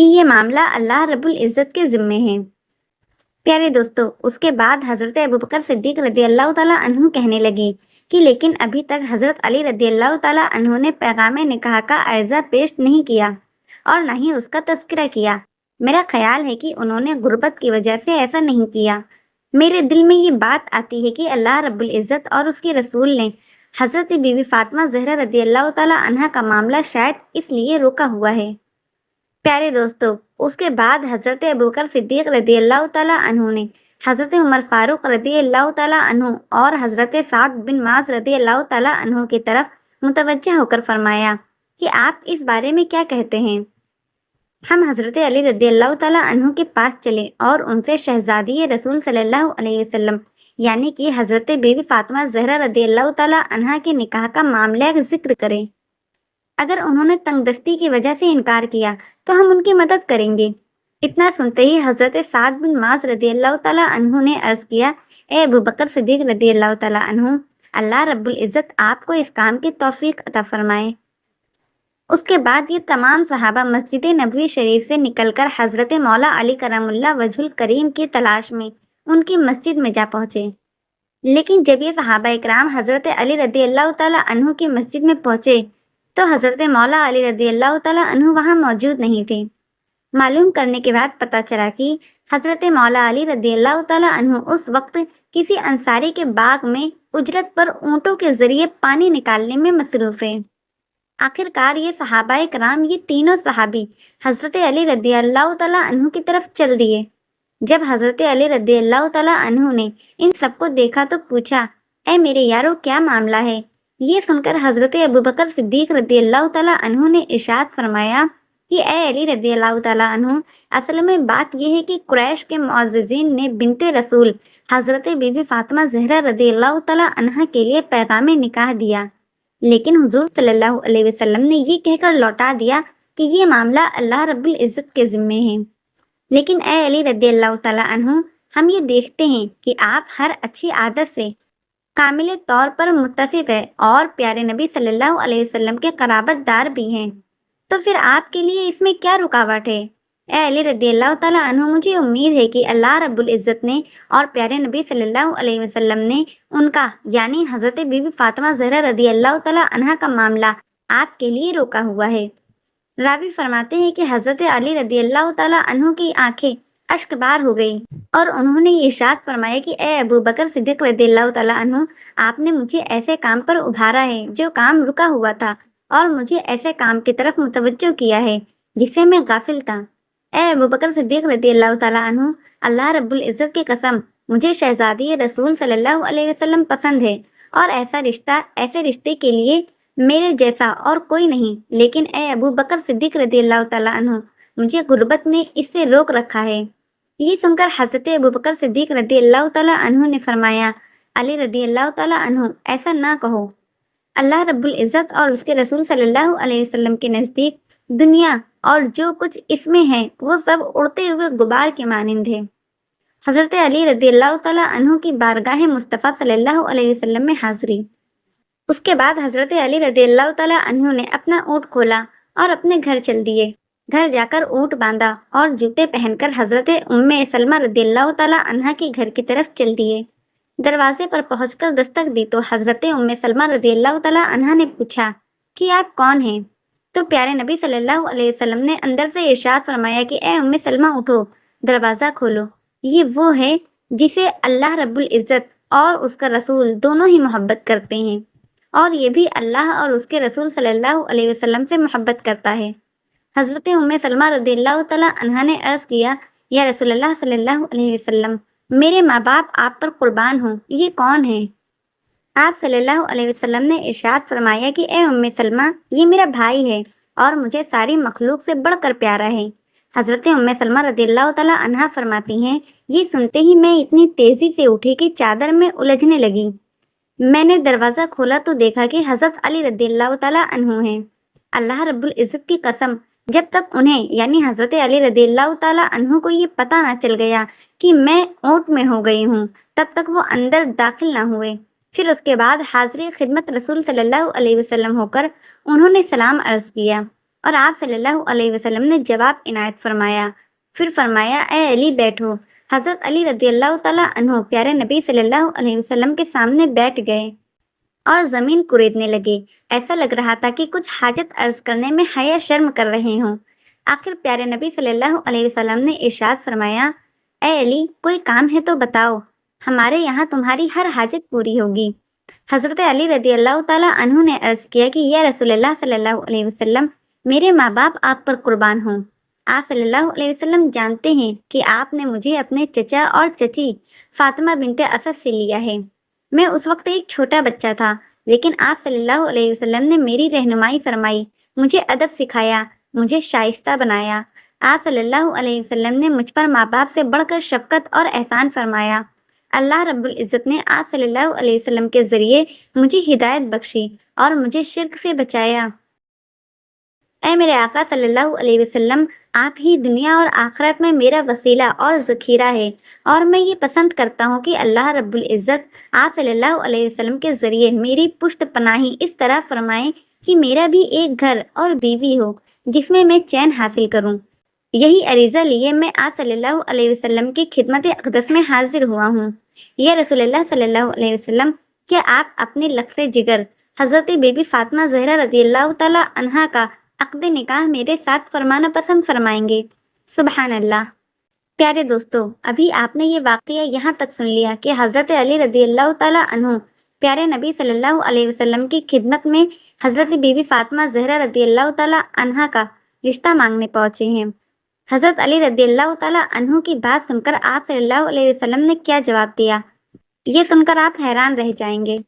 کہ یہ معاملہ اللہ رب العزت کے ذمے ہے۔ پیارے دوستو، اس کے بعد حضرت ابوبکر صدیق رضی اللہ تعالیٰ عنہ کہنے لگے کہ لیکن ابھی تک حضرت علی رضی اللہ تعالیٰ عنہ نے پیغام نکاح کا عرضہ پیش نہیں کیا اور نہ ہی اس کا تذکرہ کیا۔ میرا خیال ہے کہ انہوں نے غربت کی وجہ سے ایسا نہیں کیا۔ میرے دل میں یہ بات آتی ہے کہ اللہ رب العزت اور اس کے رسول نے حضرت بی بی فاطمہ زہرا رضی اللہ تعالیٰ عنہ کا معاملہ شاید اس لیے روکا ہوا ہے۔ پیارے دوستو، اس کے بعد حضرت ابوبکر صدیق رضی اللہ تعالیٰ عنہ نے حضرت عمر فاروق رضی اللہ تعالیٰ عنہ اور حضرت سعد بن معاذ رضی اللہ تعالیٰ عنہ کی طرف متوجہ ہو کر فرمایا کہ آپ اس بارے میں کیا کہتے ہیں؟ ہم حضرت علی رضی اللہ تعالیٰ عنہ کے پاس چلے اور ان سے شہزادی رسول صلی اللہ علیہ وسلم یعنی کہ حضرت بی بی فاطمہ زہرا رضی اللہ تعالیٰ عنہ کے نکاح کا معاملہ ذکر کریں۔ اگر انہوں نے تنگ دستی کی وجہ سے انکار کیا تو ہم ان کی مدد کریں گے۔ اتنا سنتے ہی حضرت سعد بن معاذ رضی اللہ تعالیٰ عنہ نے عرض کیا، اے ابوبکر صدیق رضی اللہ تعالیٰ عنہ، اللہ رب العزت آپ کو اس کام کی توفیق عطا فرمائے۔ اس کے بعد یہ تمام صحابہ مسجد نبوی شریف سے نکل کر حضرت مولا علی کرم اللہ وجہ الکریم کی تلاش میں ان کی مسجد میں جا پہنچے۔ لیکن جب یہ صحابہ اکرام حضرت علی رضی اللہ تعالیٰ عنہ کی مسجد میں پہنچے تو حضرت مولا علی رضی اللہ تعالیٰ عنہ وہاں موجود نہیں تھے۔ معلوم کرنے کے بعد پتہ چلا کہ حضرت مولا علی رضی اللہ تعالیٰ عنہ اس وقت کسی انصاری کے باغ میں اجرت پر اونٹوں کے ذریعے پانی نکالنے میں مصروف ہے۔ آخر کار یہ صحابہ کرام، یہ تینوں صحابی حضرت علی رضی اللہ تعالیٰ عنہ کی طرف چل دیے۔ جب حضرت علی رضی اللہ تعالیٰ عنہ نے ان سب کو دیکھا تو پوچھا، اے میرے یارو، کیا معاملہ ہے؟ یہ سن کر حضرت ابوبکر صدیق رضی اللہ تعالیٰ عنہ نے ارشاد فرمایا کہ اے علی رضی اللہ تعالیٰ عنہ، اصل میں بات یہ ہے کہ قریش کے معززین نے بنت رسول حضرت بی بی فاطمہ زہرا رضی اللہ تعالیٰ عنہ کے لیے پیغام نکاح دیا، لیکن حضور صلی اللہ علیہ وسلم نے یہ کہہ کر لوٹا دیا کہ یہ معاملہ اللہ رب العزت کے ذمے ہے۔ لیکن اے علی رضی اللہ تعالیٰ عنہ، ہم یہ دیکھتے ہیں کہ آپ ہر اچھی عادت سے کامل طور پر متصف ہے اور پیارے نبی صلی اللہ علیہ وسلم کے قرابت دار بھی ہیں، تو پھر آپ کے لیے اس میں کیا رکاوٹ ہے؟ اے علی رضی اللہ تعالیٰ عنہ، مجھے امید ہے کہ اللہ رب العزت نے اور پیارے نبی صلی اللہ علیہ وسلم نے ان کا یعنی حضرت بی بی فاطمہ زہرا رضی اللہ تعالیٰ عنہ کا معاملہ آپ کے لیے روکا ہوا ہے۔ راوی فرماتے ہیں کہ حضرت علی رضی اللہ تعالیٰ عنہ کی آنکھیں اشک بار ہو گئی اور انہوں نے ارشاد فرمایا کہ اے ابوبکر صدیق رضی اللہ تعالیٰ عنہ، آپ نے مجھے ایسے کام پر ابھارا ہے جو کام رکا ہوا تھا اور مجھے ایسے کام کی طرف متوجہ کیا ہے جس سے میں غافل تھا۔ اے ابوبکر صدیق رضی اللہ تعالیٰ عنہ، اللہ رب العزت کی قسم، مجھے شہزادی رسول صلی اللہ علیہ وسلم پسند ہے اور ایسے رشتے کے لیے میرے جیسا اور کوئی نہیں، لیکن اے ابوبکر صدیق رضی اللہ تعالیٰ عنہ، مجھے غربت نے اس سے روک رکھا ہے۔ یہ سن کر حضرت ابوبکر صدیق رضی اللہ تعالیٰ عنہ نے فرمایا، علی رضی اللہ تعالیٰ عنہ، ایسا نہ کہو۔ اللہ رب العزت اور اس کے رسول صلی اللہ علیہ وسلم کے نزدیک دنیا اور جو کچھ اس میں ہے وہ سب اڑتے ہوئے غبار کے مانند ہے۔ حضرت علی رضی اللہ تعالیٰ عنہ کی بارگاہ مصطفیٰ صلی اللہ علیہ وسلم میں حاضری۔ اس کے بعد حضرت علی رضی اللہ تعالیٰ عنہ نے اپنا اونٹ کھولا اور اپنے گھر چل دیے۔ گھر جا کر اونٹ باندھا اور جوتے پہن کر حضرت ام سلمہ رضی اللہ تعالیٰ عنہ کے گھر کی طرف چل دیے۔ دروازے پر پہنچ کر دستک دی تو حضرت ام سلمہ رضی اللہ تعالیٰ عنہ نے پوچھا کہ آپ کون ہیں؟ تو پیارے نبی صلی اللہ علیہ وسلم نے اندر سے ارشاد فرمایا کہ اے ام سلمہ، اٹھو، دروازہ کھولو، یہ وہ ہے جسے اللہ رب العزت اور اس کا رسول دونوں ہی محبت کرتے ہیں، اور یہ بھی اللہ اور اس کے رسول صلی اللہ علیہ وسلم سے محبت کرتا ہے۔ حضرت ام سلمہ رضی اللہ تعالیٰ عنہ نے عرض کیا، یا رسول اللہ صلی اللہ علیہ وسلم، میرے ماں باپ آپ پر قربان ہوں، یہ کون ہے؟ آپ صلی اللہ علیہ وسلم نے ارشاد فرمایا کہ اے ام سلمہ، یہ میرا بھائی ہے اور مجھے ساری مخلوق سے بڑھ کر پیارا ہے۔ حضرت ام سلمہ رضی اللہ تعالیٰ عنہ فرماتی ہیں، یہ سنتے ہی میں اتنی تیزی سے اٹھی کہ چادر میں الجھنے لگی۔ میں نے دروازہ کھولا تو دیکھا کہ حضرت علی رضی اللہ تعالیٰ عنہ ہیں۔ اللہ رب العزت کی قسم، جب تک انہیں یعنی حضرت علی رضی اللہ تعالیٰ عنہ کو یہ پتہ نہ چل گیا کہ میں اونٹ میں ہو گئی ہوں، تب تک وہ اندر داخل نہ ہوئے۔ پھر اس کے بعد حاضری خدمت رسول صلی اللہ علیہ وسلم ہو کر انہوں نے سلام عرض کیا۔ اور آپ صلی اللہ علیہ وسلم نے جواب عنایت فرمایا۔ پھر فرمایا، اے علی بیٹھو۔ حضرت علی رضی اللہ تعالیٰ عنہ پیارے نبی صلی اللہ علیہ وسلم کے سامنے بیٹھ گئے اور زمین کوریدنے لگے۔ ایسا لگ رہا تھا کہ کچھ حاجت عرض کرنے میں حیا شرم کر رہے ہوں۔ آخر پیارے نبی صلی اللہ علیہ وسلم نے ارشاد فرمایا، اے علی، کوئی کام ہے تو بتاؤ، ہمارے یہاں تمہاری ہر حاجت پوری ہوگی۔ حضرت علی رضی اللہ تعالیٰ عنہ نے عرض کیا کہ یا رسول اللہ صلی اللہ علیہ وسلم، میرے ماں باپ آپ پر قربان ہوں۔ آپ صلی اللہ علیہ وسلم جانتے ہیں کہ آپ نے مجھے اپنے چچا اور چچی فاطمہ بنت اسد سے لیا ہے۔ میں اس وقت ایک چھوٹا بچہ تھا، لیکن آپ صلی اللہ علیہ وسلم نے میری رہنمائی فرمائی، مجھے ادب سکھایا، مجھے شائستہ بنایا۔ آپ صلی اللہ علیہ وسلم نے مجھ پر ماں باپ سے بڑھ کر شفقت اور احسان فرمایا۔ اللہ رب العزت نے آپ صلی اللہ علیہ وسلم کے ذریعے مجھے ہدایت بخشی اور مجھے شرک سے بچایا۔ اے میرے آقا صلی اللہ علیہ وسلم، آپ ہی دنیا اور آخرت میں میرا وسیلہ اور ذخیرہ ہے، اور میں یہ پسند کرتا ہوں کہ اللہ رب العزت آپ صلی اللہ علیہ وسلم کے ذریعے میری پشت پناہی اس طرح فرمائیں کہ میرا بھی ایک گھر اور بیوی ہو جس میں چین حاصل کروں۔ یہی عریضہ لیے میں آپ صلی اللہ علیہ وسلم کی خدمت اقدس میں حاضر ہوا ہوں۔ یا رسول اللہ صلی اللہ علیہ وسلم، کیا آپ اپنے لخص جگر حضرت بی بی فاطمہ زہرا رضی اللہ تعالیٰ عنہا کا عقد نکاح میرے ساتھ فرمانا پسند فرمائیں گے؟ سبحان اللہ۔ پیارے دوستو، ابھی آپ نے یہ واقعہ یہاں تک سن لیا کہ حضرت علی رضی اللہ تعالیٰ عنہ پیارے نبی صلی اللہ علیہ وسلم کی خدمت میں حضرت بی بی فاطمہ زہرا رضی اللہ تعالیٰ عنہا کا رشتہ مانگنے پہنچے ہیں۔ حضرت علی رضی اللہ تعالیٰ عنہ کی بات سن کر آپ صلی اللہ علیہ وسلم نے کیا جواب دیا، یہ سن کر آپ حیران رہ جائیں گے۔